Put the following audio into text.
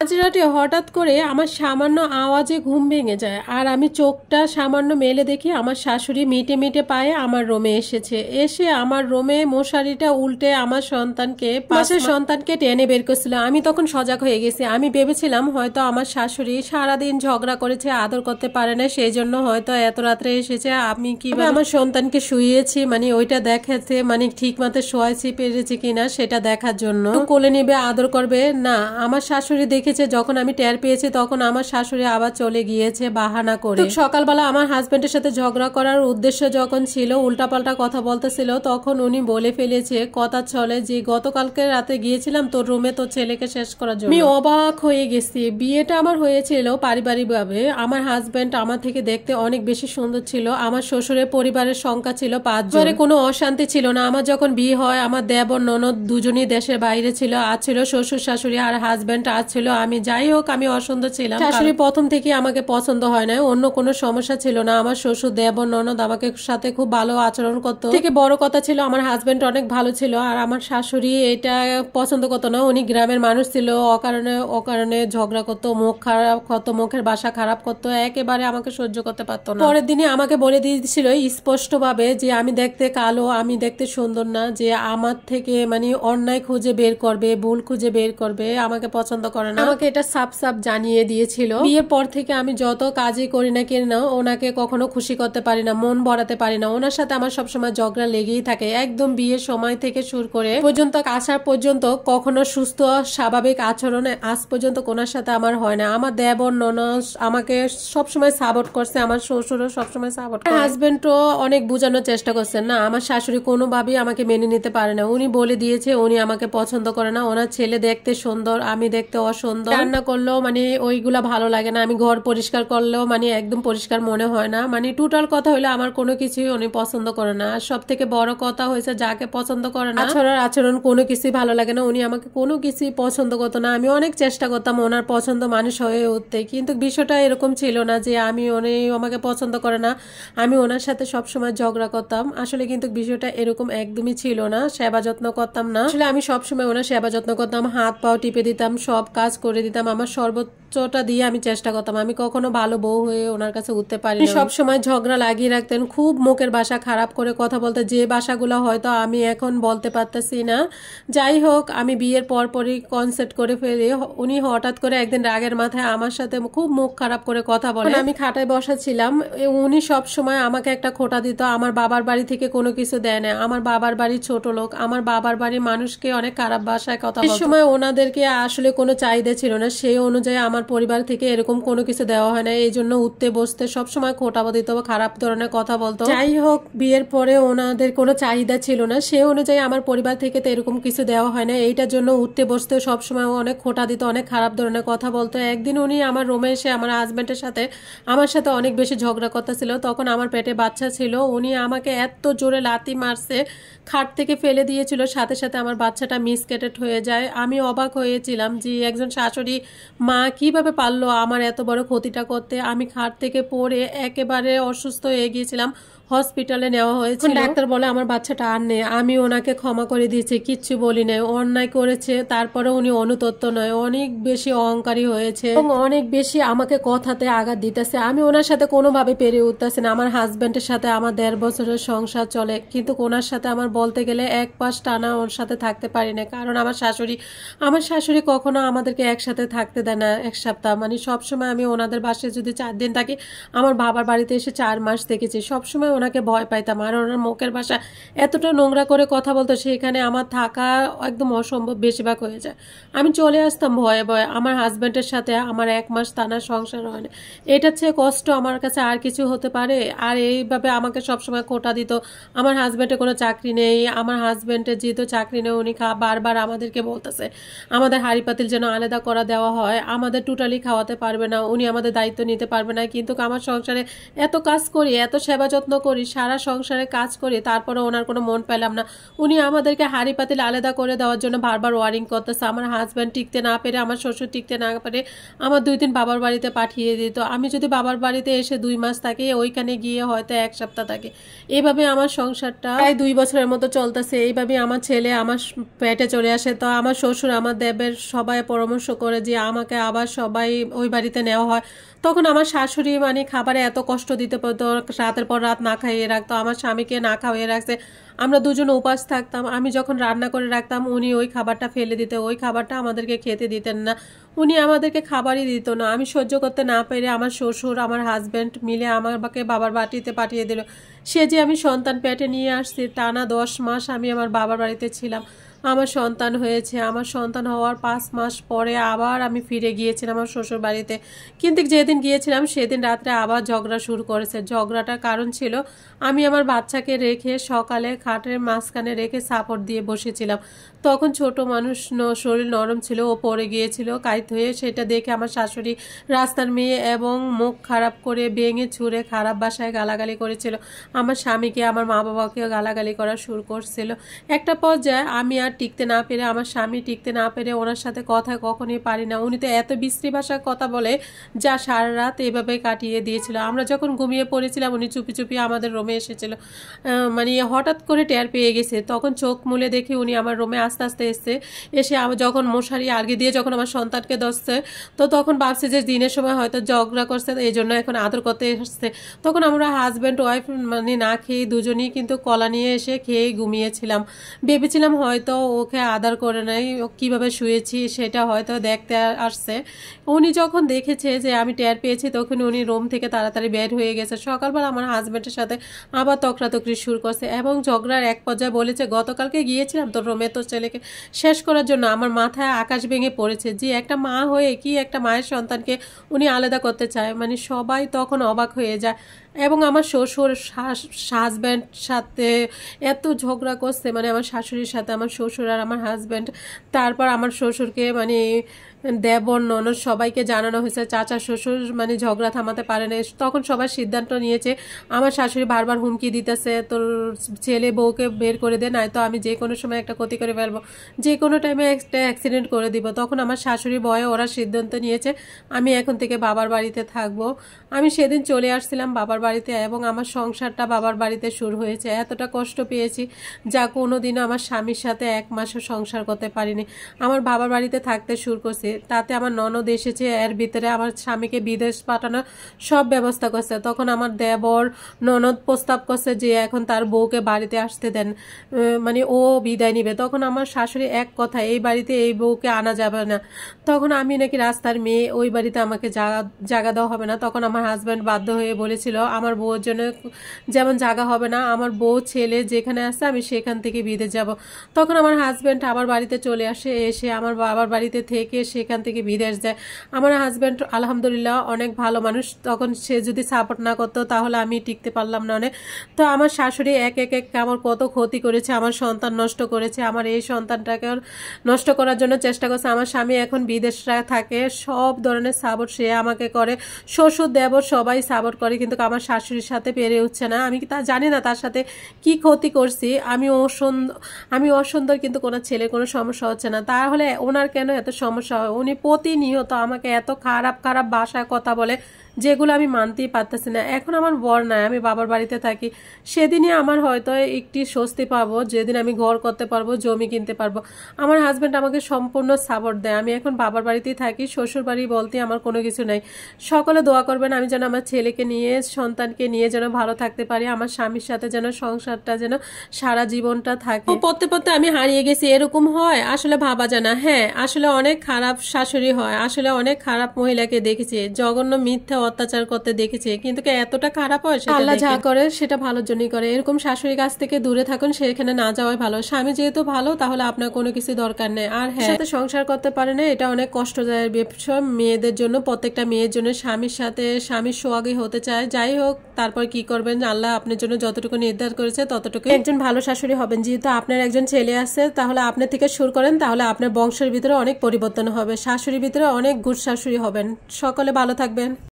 মাঝরাতে হঠাৎ করে আমার সামান্য আওয়াজে ঘুম ভেঙে যায় আর আমি চোখটা সামান্য মেলে দেখি আমার শাশুড়ি মিটে মিটে পায়ে আমার রুমে এসেছে। এসে আমার রুমে মশারিটা উল্টে আমার পাশের সন্তানকে টেনে বের করছিল। আমি তখন সজাগ হয়ে গেছি। আমি ভেবেছিলাম হয়তো আমার শাশুড়ি সারাদিন ঝগড়া করেছে, আদর করতে পারে না, সেই জন্য হয়তো এত রাত্রে এসেছে। আমি কিভাবে আমার সন্তানকে শুইয়েছি মানে ওইটা দেখাতে, মানে ঠিক মতো শোয়াইছি পেরেছি কিনা সেটা দেখার জন্য। কোলে নিবে, আদর করবে না। আমার শাশুড়ি দেখে যখন আমি টের পেয়েছি তখন আমার শাশুড়ি আবার চলে গিয়েছে বাহানা করে। সকালবেলা আমার হাজবেন্ডের সাথে ঝগড়া করার উদ্দেশ্য যখন ছিল, উল্টাপাল্টা কথা বলতেছিল, তখন উনি বলে ফেলেছে কথা চলে যে গতকালকে রাতে গিয়েছিলাম তোর রুমে তোর ছেলেকে শেষ করার জন্য। আমি অবাক হয়ে গেছি। বিয়েটা আমার হয়েছিল পারিবারিক ভাবে। আমার হাজবেন্ড আমার থেকে দেখতে অনেক বেশি সুন্দর ছিল। আমার শ্বশুরের পরিবারের সংখ্যা ছিল 5 জন। কোনো অশান্তি ছিল না। আমার যখন বিয়ে হয় আমার দেবর ননদ দুজনই দেশের বাইরে ছিল। আর ছিল শ্বশুর শাশুড়ি আর হাজবেন্ড আর ছিল আমি। যাই হোক আমি অসুন্দর ছিলাম। শাশুড়ি প্রথম থেকে আমাকে পছন্দ হয় না, অন্য কোনো সমস্যা ছিল না। আমার শ্বশুর দেবর ননদ আমাকে সাথে খুব ভালো আচরণ করতো। থেকে বড় কথা ছিল আমার হাজবেন্ড অনেক ভালো ছিল। আর আমার শাশুড়ি এটা পছন্দ করতো না। উনি গ্রামের মানুষ ছিল, অকারণে ঝগড়া করতো, মুখ খারাপ করতো, মুখের ভাষা খারাপ করতো, একেবারে আমাকে সহ্য করতে পারতো না। পরের দিনই আমাকে বলে দিয়েছিল স্পষ্ট ভাবে যে আমি দেখতে কালো, আমি দেখতে সুন্দর না, যে আমার থেকে মানে অন্যায় খুঁজে বের করবে, ভুল খুঁজে বের করবে, আমাকে পছন্দ করে না। আমাকে এটা সাফ সাফ জানিয়ে দিয়েছিল। বিয়ের পর থেকে আমি যত কাজই করি না কেন ওনাকে কখনো খুশি করতে পারি না, মন ভরাতে পারি না। ওনার সাথে আমার সবসময় ঝগড়া লেগেই থাকে। একদম বিয়ের সময় থেকে শুরু করে পর্যন্ত আসার পর্যন্ত কখনো সুস্থ স্বাভাবিক আচরণে আজ পর্যন্ত কোনার সাথে আমার হয় না। আমার দেবর ননদ আমাকে সবসময় সাপোর্ট করছে, আমার শ্বশুরও সবসময় সাপোর্ট করে। হাজবেন্ডও অনেক বোঝানোর চেষ্টা করছেন না, আমার শাশুড়ি কোনোভাবেই আমাকে মেনে নিতে পারে না। উনি বলে দিয়েছে উনি আমাকে পছন্দ করে না, ওনার ছেলে দেখতে সুন্দর, আমি দেখতে অসুন্দর। রান্না করলেও মানে ওইগুলা ভালো লাগে না, আমি ঘর পরিষ্কার করলেও মানে একদম পরিষ্কার মনে হয় না। মানে টোটাল কথা হইলো আমার কোনো কিছুই উনি পছন্দ করে না। আর সব থেকে বড় কথা হয়েছে যাকে পছন্দ করে না আচরণ কোনো কিছুই ভালো লাগে না। উনি আমাকে কোনো কিছুই পছন্দ করতো না। আমি অনেক চেষ্টা করতাম ওনার পছন্দ মানুষ হয়ে উঠতে, কিন্তু বিষয়টা এরকম ছিল না যে উনি আমাকে পছন্দ করে না, আমি ওনার সাথে সবসময় ঝগড়া করতাম। আসলে কিন্তু বিষয়টা এরকম একদমই ছিল না। সেবা যত্ন করতাম না, আসলে আমি সবসময় ওনার সেবা যত্ন করতাম, হাত পাও টিপে দিতাম, সব কাজ করে দিতাম, আমার সর্বোচ্চটা দিয়ে আমি চেষ্টা করতাম। আমি কখনো ভালো বউ হয়ে ওনার কাছে উঠতে পারি না। সবসময় ঝগড়া লাগিয়ে রাখতেন, খুব মুখের ভাষা খারাপ করে কথা বলতে, যে ভাষাগুলো হয়তো আমি এখন বলতে পারতেছি না। যাই হোক আমি বিয়ের পরপরই কনসেপ্ট করে ফেলি। উনি হঠাৎ করে একদিন রাগের মাথায় আমার সাথে খুব মুখ খারাপ করে কথা বলে। আমি খাটায় বসা ছিলাম, উনি সব সময় আমাকে একটা খোঁটা দিত। আমার বাবার বাড়ি থেকে কোনো কিছু দেয় না, আমার বাবার বাড়ি ছোট লোক, আমার বাবার বাড়ির মানুষকে অনেক খারাপ ভাষায় কথা বলতো। এই সময় ওনাদেরকে আসলে কোনো চাহিদা ছিল না, সেই অনুযায়ী আমার পরিবার থেকে এরকম কোনো কিছু দেওয়া হয় না। এই জন্য উঠতে বসতে সবসময় খোঁটা দিত, খারাপ ধরনের কথা বলতো। যাই হোক বিয়ের পরে ওনাদের কোনো চাহিদা ছিল না, সেই অনুযায়ী আমার পরিবার থেকে তো এরকম কিছু দেওয়া হয় না। এইটার জন্য উঠতে বসতে সবসময় অনেক খোঁটা দিত, অনেক খারাপ ধরনের কথা বলতো। একদিন উনি আমার রুমে এসে আমার হাজবেন্ডের সাথে আমার সাথে অনেক বেশি ঝগড়া করতেছিল। তখন আমার পেটে বাচ্চা ছিল। উনি আমাকে এত জোরে লাথি মারছে, খাট থেকে ফেলে দিয়েছিল, সাথে সাথে আমার বাচ্চাটা মিসকেটেড হয়ে যায়। আমি অবাক হয়েছিলাম যে একজন শাশুড়ি মা কিভাবে পারলো আমার এত বড় ক্ষতিটা করতে। আমি খাট থেকে পড়ে একেবারে অসুস্থ হয়ে গিয়েছিলাম, হসপিটালে নেওয়া হয়েছিল। ডাক্তার বলে আমার বাচ্চাটা আর নেই। আমি ওনাকে ক্ষমা করে দিয়েছি, কিচ্ছু বলি নাই। অন্যায় করেছে তারপরে উনি অনুতপ্ত নয়, অনেক বেশি অহংকারী হয়েছে এবং অনেক বেশি আমাকে কথাতে আঘাত দিতেছে। আমি ওনার সাথে কোনোভাবে পেরে উঠতেছি না। আমার হাজবেন্ডের সাথে আমার 1.5 বছরের সংসার চলে, কিন্তু ওনার সাথে আমার বলতে গেলে এক পাশ টানা ওর সাথে থাকতে পারি না। কারণ আমার শাশুড়ি কখনো আমাদেরকে একসাথে থাকতে দেয় না এক সপ্তাহ। মানে সবসময় আমি ওনাদের বাসায় যদি 4 দিন থাকি, আমার বাবার বাড়িতে এসে 4 মাস থেকেছি, সবসময় ওনাকে ভয় পাইতাম। আর ওনার মুখের ভাষা এতটা নোংরা করে কথা বলতো, সেখানে আমার থাকা একদম অসম্ভব বেশিরভাগ হয়ে যায়। আমি চলে আসতাম ভয়ে ভয়ে। আমার হাজবেন্ডের সাথে আমার 1 মাস টানা সংসার হয় না, এটার চেয়ে কষ্ট আমার কাছে আর কিছু হতে পারে? আর এইভাবে আমাকে সবসময় খোঁটা দিত। আমার হাজবেন্ডের কোনো চাকরি নেই, আমার হাজবেন্ডের যেহেতু চাকরি নেই উনি বারবার আমাদেরকে বলতেছে আমাদের হাঁড়ি পাতিল যেন আলাদা করা দেওয়া হয়, আমাদের টোটালি খাওয়াতে পারবে না, উনি আমাদের দায়িত্ব নিতে পারবে না। কিন্তু আমার সংসারে এত কাজ করি, এত সেবা যত্ন করি, সারা সংসারে কাজ করি, তারপরে ওনার কোনো মন পেলাম না। উনি আমাদেরকে হাঁড়ি পাতিল আলাদা করে দেওয়ার জন্য বারবার ওয়ারিং করতেছে। আমার হাজব্যান্ড টিকতে না পেরে, আমার শ্বশুর টিকতে না পেরে আমার 2 দিন বাবার বাড়িতে পাঠিয়ে দিত। আমি যদি বাবার বাড়িতে এসে 2 মাস থাকি, ওইখানে গিয়ে হয়তো 1 সপ্তাহ থাকি। এইভাবে আমার সংসারটা প্রায় 2 বছরের মতো চলতেছে। এইভাবে আমার ছেলে আমার পেটে চলে আসে। তো আমার শ্বশুর, আমার দেবের সবাই পরামর্শ করে যে আমাকে আবার সবাই ওই বাড়িতে নেওয়া হয়। তখন আমার শাশুড়ি মানে খাবারে এত কষ্ট দিতে পারতো, রাতের পর রাত না খাইয়ে রাখতো, আমার স্বামীকে না খাওয়িয়ে রাখছে। আমরা দুজন উপাস থাকতাম। আমি যখন রান্না করে রাখতাম উনি ওই খাবারটা ফেলে দিতে, ওই খাবারটা আমাদেরকে খেতে দিতেন না। উনি আমাদেরকে খাবারই দিত না। আমি সহ্য করতে না পেরে আমার শ্বশুর, আমার হাজব্যান্ড মিলে আমাকে বাবার বাড়িতে পাঠিয়ে দিল। সে যে আমি সন্তান পেটে নিয়ে আসছি, টানা 10 মাস আমি আমার বাবার বাড়িতে ছিলাম। আমার সন্তান হয়েছে। আমার সন্তান হওয়ার 5 মাস পরে আবার আমি ফিরে গিয়েছিলাম আমার শ্বশুর বাড়িতে। কিন্তু যেদিন গিয়েছিলাম সেদিন রাত্রে আবার ঝগড়া শুরু করেছে। ঝগড়াটার কারণ ছিল আমি আমার বাচ্চাকে রেখে সকালে খাটের মাঝখানে রেখে সাপোর্ট দিয়ে বসেছিলাম। তখন ছোট মানুষ, শরীর নরম ছিল, ও পড়ে গিয়েছিল কাইত হয়ে। সেটা দেখে আমার শাশুড়ি রাস্তার মেয়ে এবং মুখ খারাপ করে ভেঙে ছুঁড়ে খারাপ ভাষায় গালাগালি করেছিল। আমার স্বামীকে, আমার মা বাবাকেও গালাগালি করা শুরু করছিল। একটা পর্যায়ে আমি আর টিকতে না পেরে, আমার স্বামী টিকতে না পেরে ওনার সাথে কথা কখনোই পারি না। উনি তো এত বিশ্রী ভাষায় কথা বলে যা সারা রাত এভাবে কাটিয়ে দিয়েছিল। আমরা যখন ঘুমিয়ে পড়েছিলাম উনি চুপি চুপি আমাদের রুমে এসেছিল। মানে হঠাৎ করে টের পেয়ে গেছে। তখন চোখ মুলে দেখি উনি আমার রুমে আস্তে আস্তে এসছে। এসে যখন মশারি আগে দিয়ে যখন আমার সন্তানকে ধরছে, তো তখন ভাবছে যে দিনের সময় হয়তো ঝগড়া করছে, এই জন্য এখন আদর করতে এসছে। তখন আমরা হাজব্যান্ড ওয়াইফ মানে না খেয়ে দুজনেই কিন্তু কলা নিয়ে এসে খেয়ে ঘুমিয়েছিলাম। ভেবেছিলাম হয়তো ওকে আদর করে নাই, ও কীভাবে শুয়েছি সেটা হয়তো দেখতে আসছে। উনি যখন দেখেছে যে আমি টের পেয়েছি তখন উনি রুম থেকে তাড়াতাড়ি বের হয়ে গেছে। সকালবেলা আমার হাজব্যান্ডের সাথে আবার তকরাতকরি শুরু করছে এবং ঝগড়ার এক পর্যায়ে বলেছে, গতকালকে গিয়েছিলাম তোর রুমে তোর ছেলেকে শেষ করার জন্য। আমার মাথায় আকাশ ভেঙে পড়েছে যে একটা মা হয়ে কি একটা মায়ের সন্তানকে উনি আলাদা করতে চায়। মানে সবাই তখন অবাক হয়ে যায়। এবং আমার শ্বশুর হাজব্যান্ড সাথে এত ঝগড়া করছে, মানে আমার শাশুড়ির সাথে আমার শ্বশুর আর আমার হাজব্যান্ড। তারপর আমার শ্বশুরকে মানে দেবর ননদ সবাইকে জানানো হয়েছে। চাচা শ্বশুর মানে ঝগড়া থামাতে পারে না। তখন সবাই সিদ্ধান্ত নিয়েছে, আমার শাশুড়ি বারবার হুমকি দিতেছে তোর ছেলে বউকে বের করে দে, নয়তো আমি যে কোনো সময় একটা ক্ষতি করে ফেলবো, যে কোনো টাইমে একটা অ্যাক্সিডেন্ট করে দিব। তখন আমার শাশুড়ি ভয়ে ওরা সিদ্ধান্ত নিয়েছে আমি এখন থেকে বাবার বাড়িতে থাকবো। আমি সেদিন চলে আসছিলাম বাবার বাড়িতে এবং আমার সংসারটা বাবার বাড়িতে শুরু হয়েছে। এতটা কষ্ট পেয়েছি যা কোনোদিনও আমার স্বামীর সাথে 1 মাসও সংসার করতে পারিনি। আমার বাবার বাড়িতে থাকতে শুরু করছি, তাতে আমার ননদ এসেছে, এর ভিতরে আমার স্বামীকে বিদেশ পাঠানোর সব ব্যবস্থা করছে। তখন আমার দেবর ননদ প্রস্তাব করছে যে এখন তার বউকে বাড়িতে আসতে দেন, মানে ও বিদায় নিবে। তখন আমার শাশুড়ি এক কথা, এই বাড়িতে এই বউকে আনা যাবে না। তখন আমি নাকি রাস্তার মেয়ে, ওই বাড়িতে আমাকে জায়গা দেওয়া হবে না। তখন আমার হাজব্যান্ড বাধ্য হয়ে বলেছিল আমার বউর জন্য যেমন জায়গা হবে না, আমার বউ ছেলে যেখানে আছে আমি সেখান থেকে বিদেশ যাব। তখন আমার হাজব্যান্ড আমার বাড়িতে চলে আসে, এসে আমার বাবার বাড়িতে থেকে সেখান থেকে বিদেশ যায়। আমার হাজব্যান্ড আলহামদুলিল্লাহ অনেক ভালো মানুষ। তখন সে যদি সাপোর্ট না করতো তাহলে আমি টিকতে পারলাম না অনেক। তো আমার শাশুড়ি এক এক আমার কত ক্ষতি করেছে, আমার সন্তান নষ্ট করেছে, আমার এই সন্তানটাকে নষ্ট করার জন্য চেষ্টা করছে। আমার স্বামী এখন বিদেশে থাকে, সব ধরনের সাপোর্ট সে আমাকে করে, শ্বশুর দেবর সবাই সাপোর্ট করে, কিন্তু আমার শাশুড়ির সাথে পেরে উঠছে না। আমি তা জানি না তার সাথে কি ক্ষতি করছি। আমি অসুন্দর, কিন্তু কোনো ছেলের কোনো সমস্যা হচ্ছে না, তাহলে ওনার কেন এত সমস্যা হয়? উনি প্রতিনিয়ত আমাকে এত খারাপ খারাপ ভাষায় কথা বলে যেগুলো আমি মানতেই পারতেছি না। এখন আমার বর নাই, আমি বাবার বাড়িতে থাকি। সেদিনই আমার হয়তো একটি স্বস্তি পাবো যেদিন আমি ঘর করতে পারবো, জমি কিনতে পারবো। আমার হাজব্যান্ড আমাকে সম্পূর্ণ সাপোর্ট দেয়। আমি এখন বাবার বাড়িতেই থাকি, শ্বশুর বাড়ি বলতে আমার কোনো কিছু নাই। সকলে দোয়া করবেন আমি যেন আমার ছেলেকে নিয়ে, সন্তানকে নিয়ে যেন ভালো থাকতে পারি, আমার স্বামীর সাথে যেন সংসারটা যেন সারা জীবনটা থাকে। পড়তে পড়তে আমি হারিয়ে গেছি, এরকম হয় আসলে ভাবা যায় না। হ্যাঁ, আসলে অনেক খারাপ শাশুড়ি হয়, আসলে অনেক খারাপ মহিলাকে দেখেছি, জঘন্য মিথ্যা অত্যাচার করতে দেখেছি, কিন্তু এতটা খারাপ হয় আল্লাহ যা করে সেটা ভালোর জন্যই করে। এরকম শাশুড়ির কাছ থেকে দূরে থাকুন, সেখানে না যাওয়াই ভালো। স্বামী যেহেতু ভালো তাহলে আপনার কোনো কিছু দরকার নেই। আর হ্যাঁ, সাথে সংসার করতে পারে না, এটা অনেক কষ্টদায়ক বিষয় মেয়েদের জন্য। প্রত্যেকটা মেয়ের জন্য স্বামীর সাথে স্বামীর সোহাগী হতে চায়। যাই হোক, তারপর কি করবেন, আল্লাহ আপনার জন্য যতটুকু নির্ধারণ করেছে ততটুকু একজন ভালো শাশুড়ি হবেন। যেহেতু আপনার একজন ছেলে আছে, তাহলে আপনার থেকে শুরু করেন, তাহলে আপনার বংশের ভিতরে অনেক পরিবর্তন হবে, শাশুড়ির ভিতরে অনেক গুড শাশুড়ি হবেন। সকলে ভালো থাকবেন।